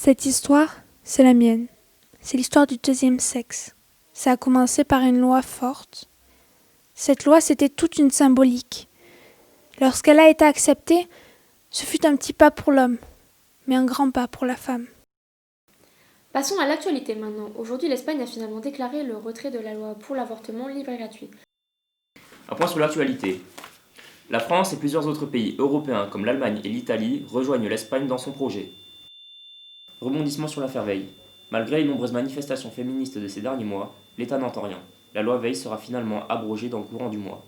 Cette histoire, c'est la mienne. C'est l'histoire du deuxième sexe. Ça a commencé par une loi forte. Cette loi, c'était toute une symbolique. Lorsqu'elle a été acceptée, ce fut un petit pas pour l'homme, mais un grand pas pour la femme. Passons à l'actualité maintenant. Aujourd'hui, l'Espagne a finalement déclaré le retrait de la loi pour l'avortement libre et gratuit. Un point sur l'actualité. La France et plusieurs autres pays européens comme l'Allemagne et l'Italie rejoignent l'Espagne dans son projet. Rebondissement sur l'affaire Veil. Malgré les nombreuses manifestations féministes de ces derniers mois, l'État n'entend rien. La loi Veil sera finalement abrogée dans le courant du mois.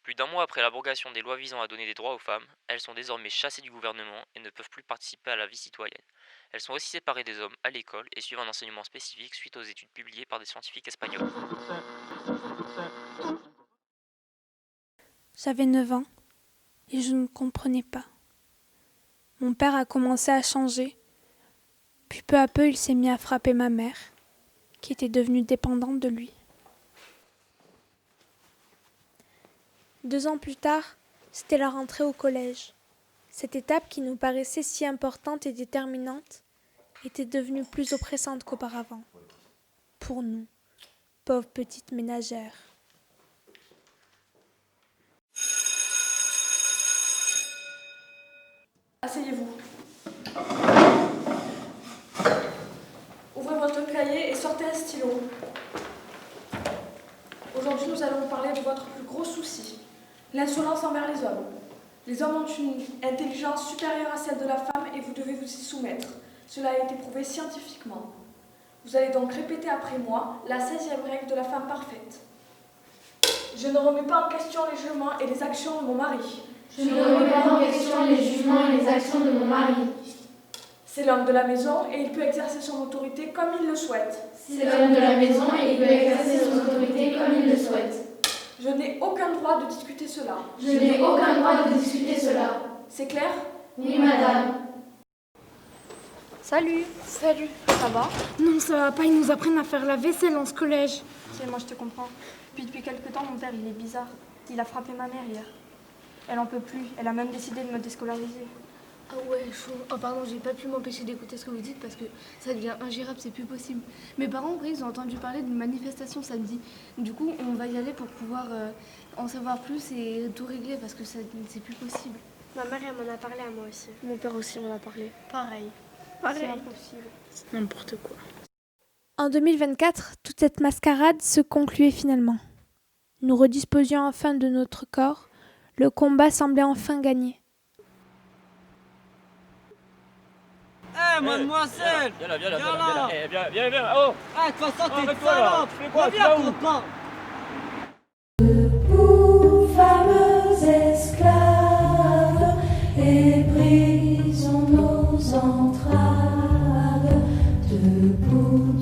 Plus d'un mois après l'abrogation des lois visant à donner des droits aux femmes, elles sont désormais chassées du gouvernement et ne peuvent plus participer à la vie citoyenne. Elles sont aussi séparées des hommes à l'école et suivent un enseignement spécifique suite aux études publiées par des scientifiques espagnols. J'avais 9 ans et je ne comprenais pas. Mon père a commencé à changer, puis peu à peu il s'est mis à frapper ma mère, qui était devenue dépendante de lui. 2 ans plus tard, c'était la rentrée au collège. Cette étape qui nous paraissait si importante et déterminante était devenue plus oppressante qu'auparavant. Pour nous, pauvres petites ménagères. Asseyez-vous. Ouvrez votre cahier et sortez un stylo. Aujourd'hui, nous allons parler de votre plus gros souci, l'insolence envers les hommes. Les hommes ont une intelligence supérieure à celle de la femme et vous devez vous y soumettre. Cela a été prouvé scientifiquement. Vous allez donc répéter après moi la 16e règle de la femme parfaite. Je ne remets pas en question les jugements et les actions de mon mari. Je ne remets pas en question les jugements et les actions de mon mari. C'est l'homme de la maison et il peut exercer son autorité comme il le souhaite. C'est l'homme de la maison et il peut exercer son autorité comme il le souhaite. Je n'ai aucun droit de discuter cela. Je n'ai aucun droit de discuter cela. C'est clair ? Oui, madame. Salut. Salut, ça va ? Non, ça va pas, ils nous apprennent à faire la vaisselle dans ce collège. Moi je te comprends. Puis depuis quelque temps, mon père, il est bizarre. Il a frappé ma mère hier. Elle en peut plus, elle a même décidé de me déscolariser. Ah ouais, chaud. Oh pardon, j'ai pas pu m'empêcher d'écouter ce que vous dites parce que ça devient ingérable, c'est plus possible. Mes parents, après, ils ont entendu parler d'une manifestation samedi. Du coup, on va y aller pour pouvoir en savoir plus et tout régler parce que c'est plus possible. Ma mère, elle m'en a parlé à moi aussi. Mon père aussi m'en a parlé. Pareil. C'est impossible. C'est n'importe quoi. En 2024, toute cette mascarade se concluait finalement. Nous redisposions enfin de notre corps. Le combat semblait enfin gagné. Mademoiselle! Viens là, viens là, Viens viens là, là. viens, oh! Ah, de toute façon, t'es une arrête-toi, là. salope! Tu fais quoi? Reviens, Tu vas où? copain! Debout, fameux esclaves, et brisons nos entraves. Debout,